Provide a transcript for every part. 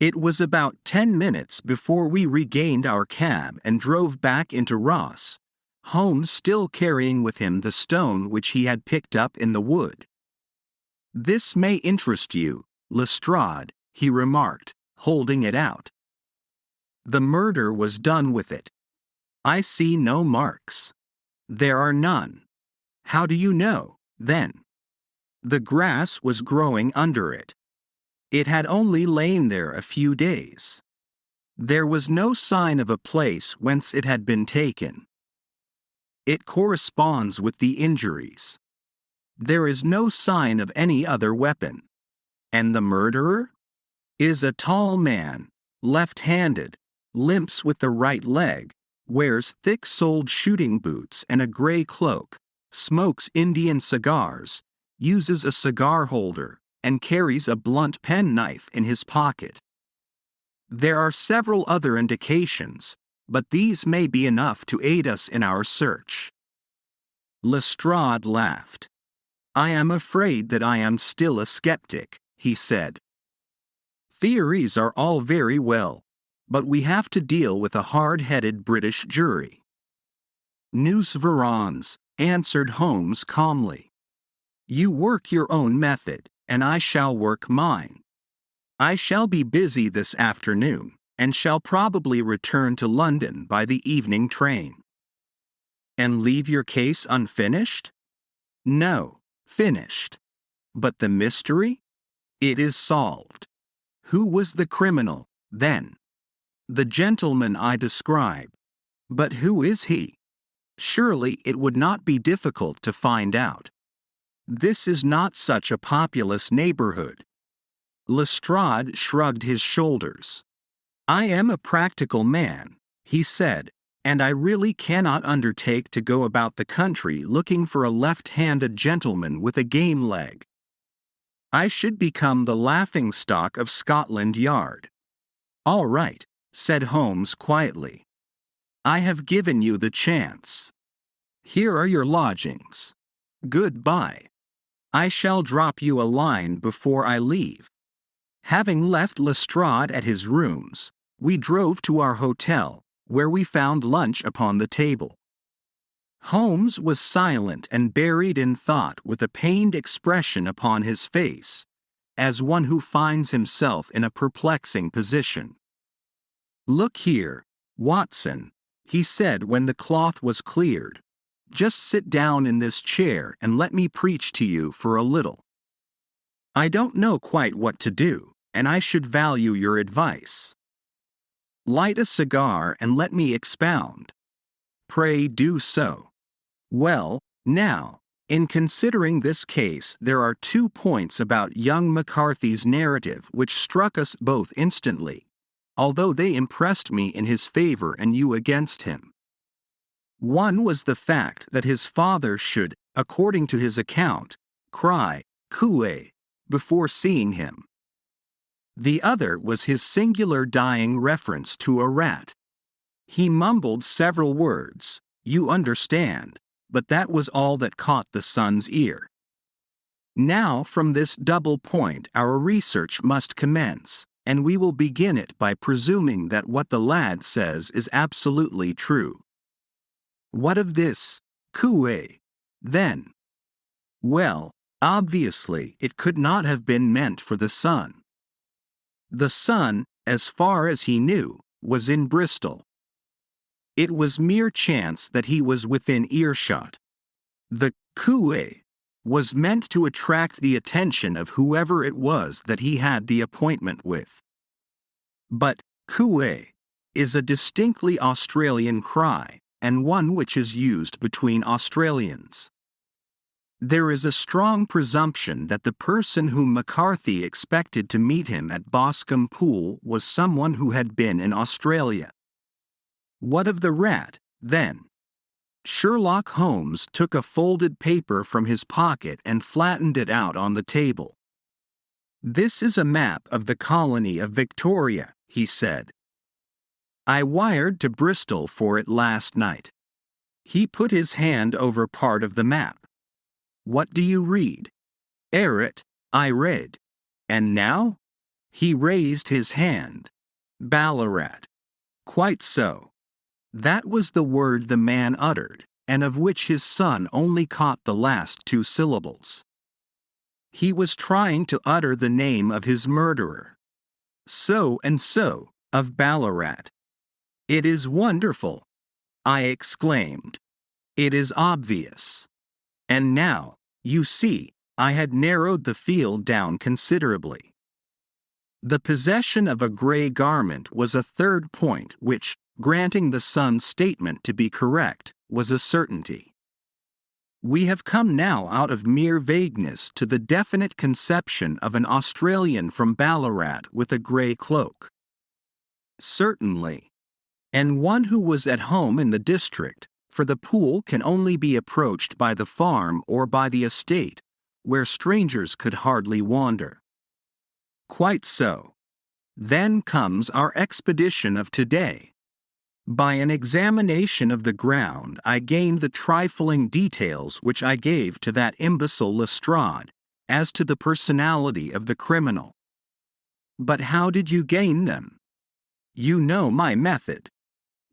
It was about 10 minutes before we regained our cab and drove back into Ross, Holmes still carrying with him the stone which he had picked up in the wood. "This may interest you, Lestrade," he remarked, holding it out. "The murder was done with it. I see no marks. There are none." "How do you know, then?" "The grass was growing under it. It had only lain there a few days. There was no sign of a place whence it had been taken. It corresponds with the injuries. There is no sign of any other weapon. And the murderer is a tall man, left-handed, limps with the right leg, wears thick-soled shooting boots and a gray cloak, smokes Indian cigars, uses a cigar holder, and carries a blunt penknife in his pocket. There are several other indications, but these may be enough to aid us in our search." Lestrade laughed. "I am afraid that I am still a skeptic," he said. "Theories are all very well, but we have to deal with a hard-headed British jury." "Nous verrons," answered Holmes calmly. "You work your own method, and I shall work mine. I shall be busy this afternoon, and shall probably return to London by the evening train." "And leave your case unfinished?" "No, finished. But the mystery? It is solved. Who was the criminal, then?" "The gentleman I describe. But who is he? Surely it would not be difficult to find out. This is not such a populous neighborhood." Lestrade shrugged his shoulders. "I am a practical man," he said, "and I really cannot undertake to go about the country looking for a left-handed gentleman with a game leg. I should become the laughing-stock of Scotland Yard." "All right," said Holmes quietly. "I have given you the chance. Here are your lodgings. Good-bye. I shall drop you a line before I leave." Having left Lestrade at his rooms, we drove to our hotel, where we found lunch upon the table. Holmes was silent and buried in thought with a pained expression upon his face, as one who finds himself in a perplexing position. "Look here, Watson," he said when the cloth was cleared. "Just sit down in this chair and let me preach to you for a little. I don't know quite what to do, and I should value your advice. Light a cigar and let me expound." "Pray do so." "Well, now, in considering this case there are 2 points about young McCarthy's narrative which struck us both instantly, although they impressed me in his favor and you against him. One was the fact that his father should, according to his account, cry, 'Cooey,' before seeing him. The other was his singular dying reference to a rat. He mumbled several words, you understand, but that was all that caught the son's ear. Now from this double point our research must commence, and we will begin it by presuming that what the lad says is absolutely true. What of this, Cooey, then? Well, obviously it could not have been meant for the son. The son, as far as he knew, was in Bristol. It was mere chance that he was within earshot. The Cooey was meant to attract the attention of whoever it was that he had the appointment with. But Cooey is a distinctly Australian cry, and one which is used between Australians. There is a strong presumption that the person whom McCarthy expected to meet him at Boscombe Pool was someone who had been in Australia. What of the rat, then? Sherlock Holmes took a folded paper from his pocket and flattened it out on the table. "This is a map of the colony of Victoria," he said. "I wired to Bristol for it last night." He put his hand over part of the map. "What do you read?" "Eret," I read. "And now?" He raised his hand. Ballarat. Quite so. That was the word the man uttered, and of which his son only caught the last two syllables. He was trying to utter the name of his murderer. So and so, of Ballarat. It is wonderful, I exclaimed. It is obvious. And now, you see, I had narrowed the field down considerably. The possession of a gray garment was a third point which, granting the son's statement to be correct, was a certainty. We have come now out of mere vagueness to the definite conception of an Australian from Ballarat with a gray cloak. Certainly. And one who was at home in the district, for the pool can only be approached by the farm or by the estate, where strangers could hardly wander. Quite so. Then comes our expedition of today. By an examination of the ground I gained the trifling details which I gave to that imbecile Lestrade, as to the personality of the criminal. But how did you gain them? You know my method.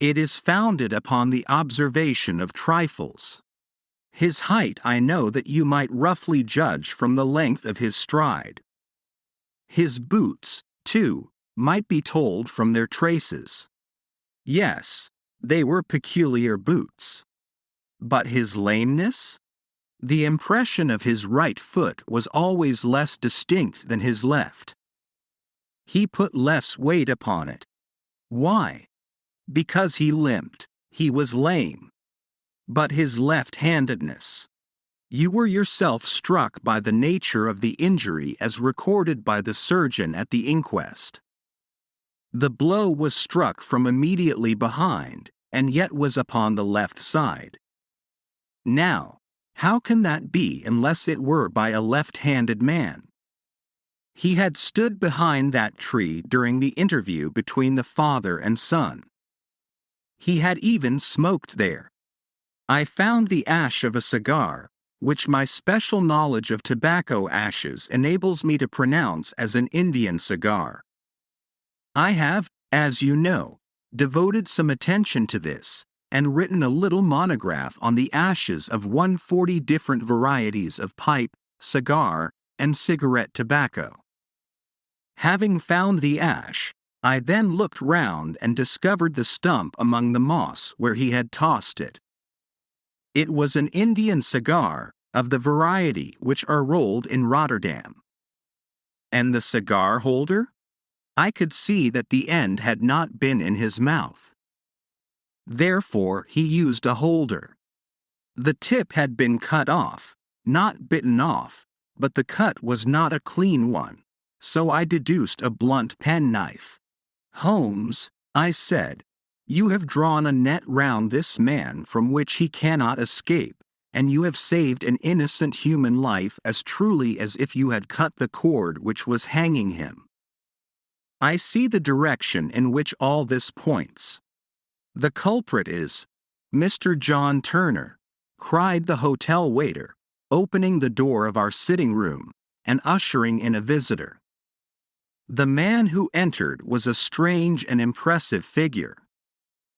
It is founded upon the observation of trifles. His height I know that you might roughly judge from the length of his stride. His boots, too, might be told from their traces. Yes, they were peculiar boots. But his lameness? The impression of his right foot was always less distinct than his left. He put less weight upon it. Why? Because he limped. He was lame. But his left-handedness. You were yourself struck by the nature of the injury as recorded by the surgeon at the inquest. The blow was struck from immediately behind, and yet was upon the left side. Now, how can that be unless it were by a left-handed man? He had stood behind that tree during the interview between the father and son. He had even smoked there. I found the ash of a cigar, which my special knowledge of tobacco ashes enables me to pronounce as an Indian cigar. I have, as you know, devoted some attention to this, and written a little monograph on the ashes of 140 different varieties of pipe, cigar, and cigarette tobacco. Having found the ash, I then looked round and discovered the stump among the moss where he had tossed it. It was an Indian cigar, of the variety which are rolled in Rotterdam. And the cigar holder? I could see that the end had not been in his mouth. Therefore he used a holder. The tip had been cut off, not bitten off, but the cut was not a clean one, so I deduced a blunt penknife. Holmes, I said, you have drawn a net round this man from which he cannot escape, and you have saved an innocent human life as truly as if you had cut the cord which was hanging him. I see the direction in which all this points. The culprit is Mr. John Turner, cried the hotel waiter, opening the door of our sitting room and ushering in a visitor. The man who entered was a strange and impressive figure.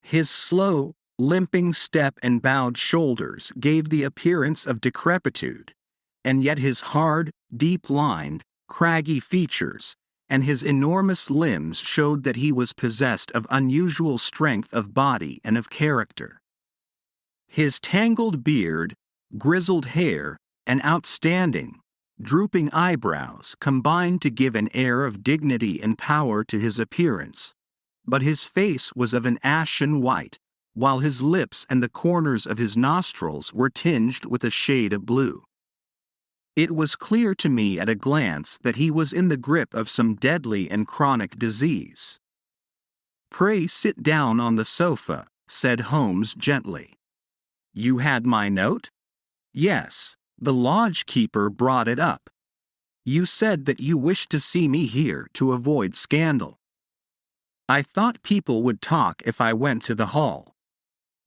His slow, limping step and bowed shoulders gave the appearance of decrepitude, and yet his hard, deep-lined, craggy features and his enormous limbs showed that he was possessed of unusual strength of body and of character. His tangled beard, grizzled hair, and outstanding, drooping eyebrows combined to give an air of dignity and power to his appearance, but his face was of an ashen white, while his lips and the corners of his nostrils were tinged with a shade of blue. It was clear to me at a glance that he was in the grip of some deadly and chronic disease. "Pray sit down on the sofa," said Holmes gently. "You had my note?" "Yes, the lodge-keeper brought it up. You said that you wished to see me here to avoid scandal. I thought people would talk if I went to the hall.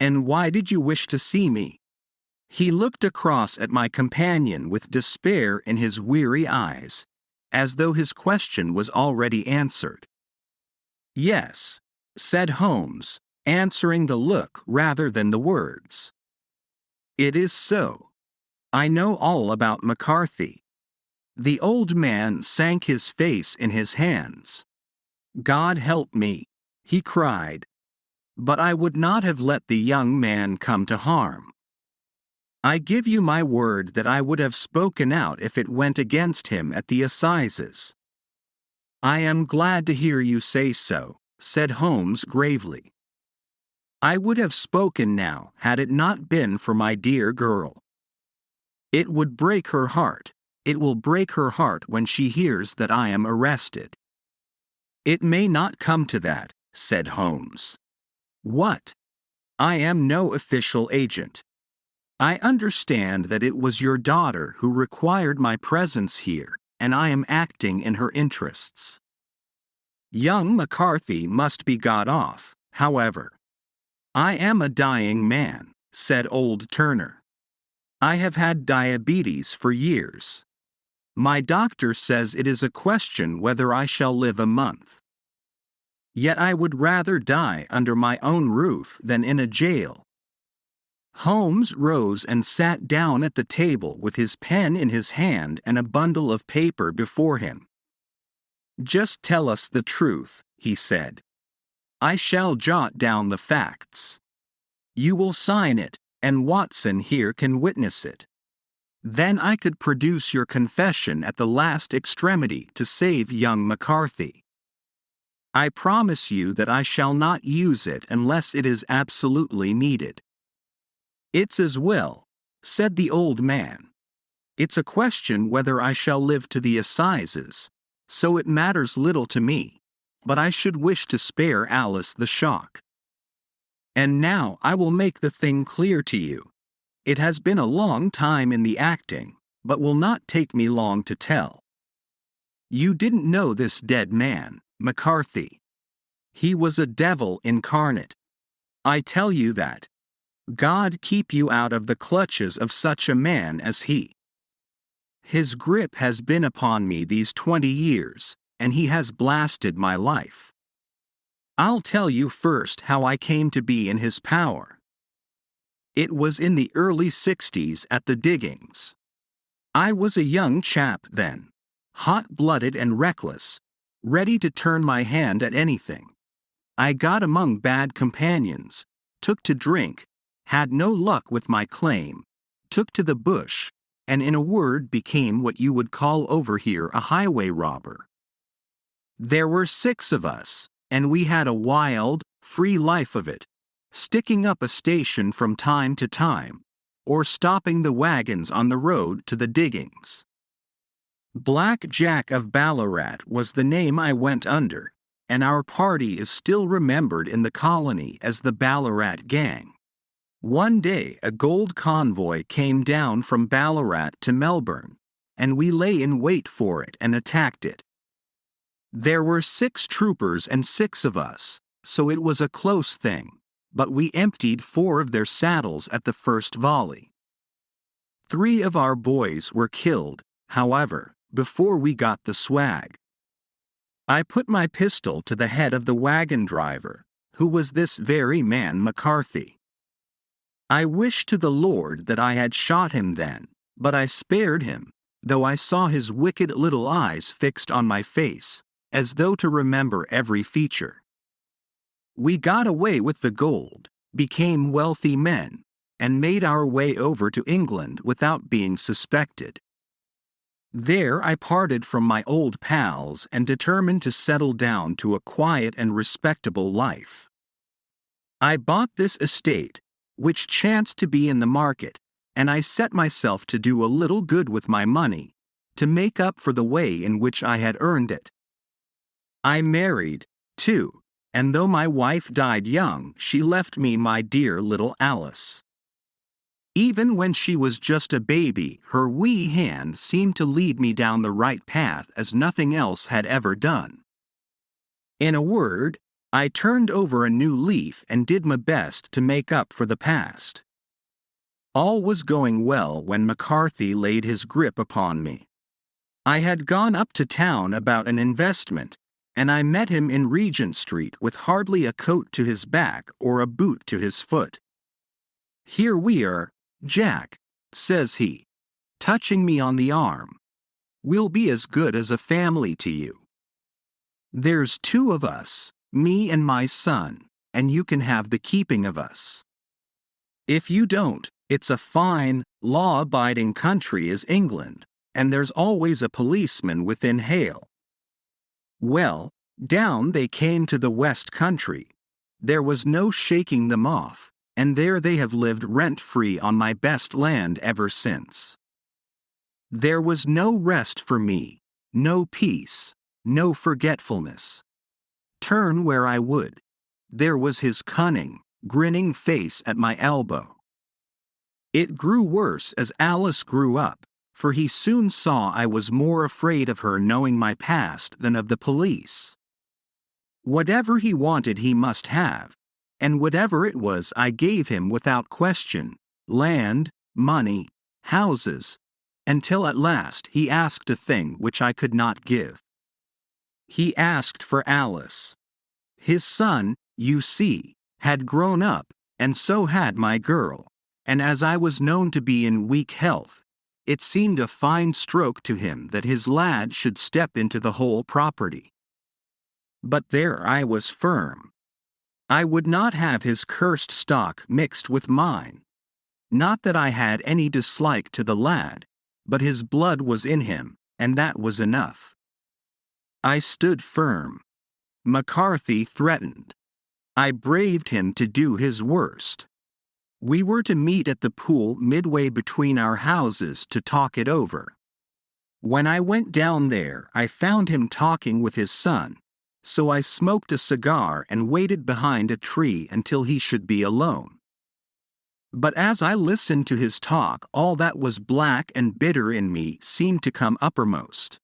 And why did you wish to see me?" He looked across at my companion with despair in his weary eyes, as though his question was already answered. "Yes," said Holmes, answering the look rather than the words. "It is so. I know all about McCarthy." The old man sank his face in his hands. "God help me," he cried. "But I would not have let the young man come to harm. I give you my word that I would have spoken out if it went against him at the assizes." "I am glad to hear you say so," said Holmes gravely. "I would have spoken now had it not been for my dear girl. It would break her heart. It will break her heart when she hears that I am arrested." "It may not come to that," said Holmes. "What? I am no official agent. I understand that it was your daughter who required my presence here, and I am acting in her interests. Young McCarthy must be got off, however." "I am a dying man," said old Turner. "I have had diabetes for years. My doctor says it is a question whether I shall live a month. Yet I would rather die under my own roof than in a jail." Holmes rose and sat down at the table with his pen in his hand and a bundle of paper before him. "Just tell us the truth," he said. "I shall jot down the facts. You will sign it, and Watson here can witness it. Then I could produce your confession at the last extremity to save young McCarthy. I promise you that I shall not use it unless it is absolutely needed." "It's as well," said the old man. "It's a question whether I shall live to the assizes, so it matters little to me, but I should wish to spare Alice the shock. And now I will make the thing clear to you. It has been a long time in the acting, but will not take me long to tell. You didn't know this dead man, McCarthy. He was a devil incarnate. I tell you that. God keep you out of the clutches of such a man as he. His grip has been upon me these 20 years, and he has blasted my life. I'll tell you first how I came to be in his power. It was in the early 60s at the diggings. I was a young chap then, hot-blooded and reckless, ready to turn my hand at anything. I got among bad companions, took to drink, had no luck with my claim, took to the bush, and in a word became what you would call over here a highway robber. There were 6 of us, and we had a wild, free life of it, sticking up a station from time to time, or stopping the wagons on the road to the diggings. Black Jack of Ballarat was the name I went under, and our party is still remembered in the colony as the Ballarat Gang. One day a gold convoy came down from Ballarat to Melbourne, and we lay in wait for it and attacked it. There were 6 troopers and 6 of us, so it was a close thing, but we emptied 4 of their saddles at the first volley. 3 of our boys were killed, however, before we got the swag. I put my pistol to the head of the wagon driver, who was this very man McCarthy. I wish to the Lord that I had shot him then, but I spared him, though I saw his wicked little eyes fixed on my face, as though to remember every feature. We got away with the gold, became wealthy men, and made our way over to England without being suspected. There I parted from my old pals and determined to settle down to a quiet and respectable life. I bought this estate, which chanced to be in the market, and I set myself to do a little good with my money, to make up for the way in which I had earned it. I married, too, and though my wife died young, she left me my dear little Alice. Even when she was just a baby, her wee hand seemed to lead me down the right path as nothing else had ever done. In a word, I turned over a new leaf and did my best to make up for the past. All was going well when McCarthy laid his grip upon me. I had gone up to town about an investment, and I met him in Regent Street with hardly a coat to his back or a boot to his foot. "Here we are, Jack," says he, touching me on the arm. "We'll be as good as a family to you. There's two of us, me and my son, and you can have the keeping of us. If you don't, it's a fine, law-abiding country is England, and there's always a policeman within hail." Well, down they came to the West Country. There was no shaking them off, and there they have lived rent-free on my best land ever since. There was no rest for me, no peace, no forgetfulness. Turn where I would, there was his cunning, grinning face at my elbow. It grew worse as Alice grew up, for he soon saw I was more afraid of her knowing my past than of the police. Whatever he wanted he must have, and whatever it was I gave him without question, land, money, houses, until at last he asked a thing which I could not give. He asked for Alice. His son, you see, had grown up, and so had my girl, and as I was known to be in weak health, it seemed a fine stroke to him that his lad should step into the whole property. But there I was firm. I would not have his cursed stock mixed with mine. Not that I had any dislike to the lad, but his blood was in him, and that was enough. I stood firm. McCarthy threatened. I braved him to do his worst. We were to meet at the pool midway between our houses to talk it over. When I went down there, I found him talking with his son, so I smoked a cigar and waited behind a tree until he should be alone. But as I listened to his talk, all that was black and bitter in me seemed to come uppermost.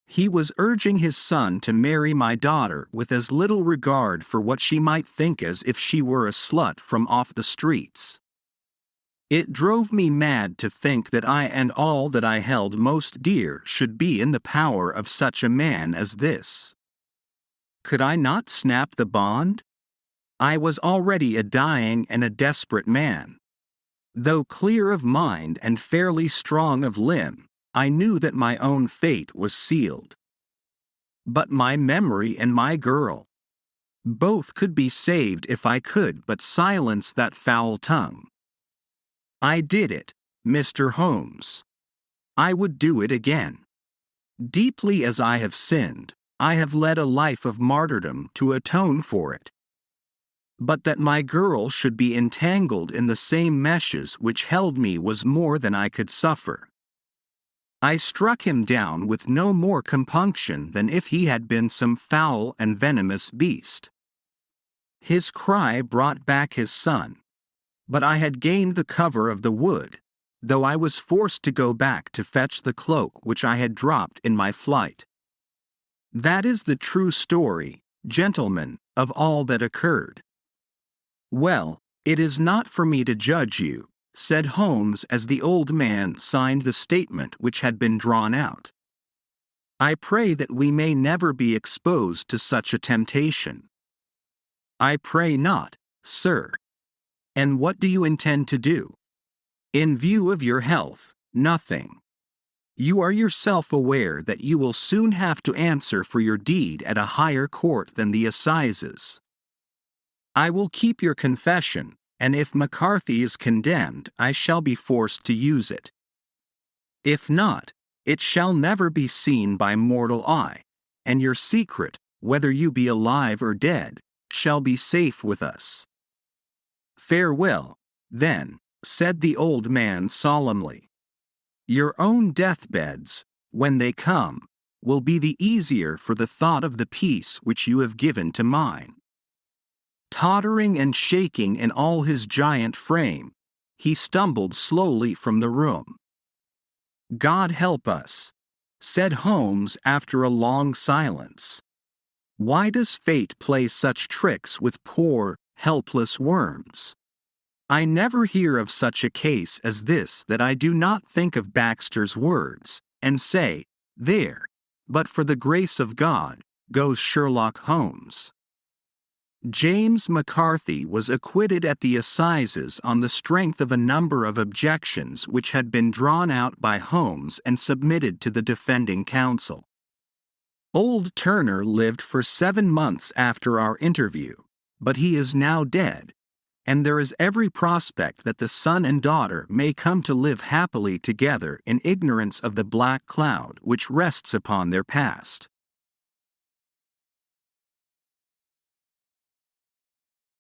He was urging his son to marry my daughter with as little regard for what she might think as if she were a slut from off the streets. It drove me mad to think that I and all that I held most dear should be in the power of such a man as this. Could I not snap the bond? I was already a dying and a desperate man. Though clear of mind and fairly strong of limb, I knew that my own fate was sealed. But my memory and my girl, both could be saved if I could but silence that foul tongue. I did it, Mr. Holmes. I would do it again. Deeply as I have sinned, I have led a life of martyrdom to atone for it. But that my girl should be entangled in the same meshes which held me was more than I could suffer. I struck him down with no more compunction than if he had been some foul and venomous beast. His cry brought back his son, but I had gained the cover of the wood, though I was forced to go back to fetch the cloak which I had dropped in my flight. That is the true story, gentlemen, of all that occurred. Well, it is not for me to judge you, said Holmes as the old man signed the statement which had been drawn out. I pray that we may never be exposed to such a temptation. I pray not, sir. And what do you intend to do? In view of your health, nothing. You are yourself aware that you will soon have to answer for your deed at a higher court than the assizes. I will keep your confession, and if McCarthy is condemned, I shall be forced to use it. If not, it shall never be seen by mortal eye, and your secret, whether you be alive or dead, shall be safe with us. Farewell, then, said the old man solemnly. Your own deathbeds, when they come, will be the easier for the thought of the peace which you have given to mine. Tottering and shaking in all his giant frame, he stumbled slowly from the room. God help us, said Holmes after a long silence. Why does fate play such tricks with poor, helpless worms? I never hear of such a case as this that I do not think of Baxter's words, and say, There, but for the grace of God, goes Sherlock Holmes. James McCarthy was acquitted at the assizes on the strength of a number of objections which had been drawn out by Holmes and submitted to the defending counsel. Old Turner lived for 7 months after our interview, but he is now dead, and there is every prospect that the son and daughter may come to live happily together in ignorance of the black cloud which rests upon their past.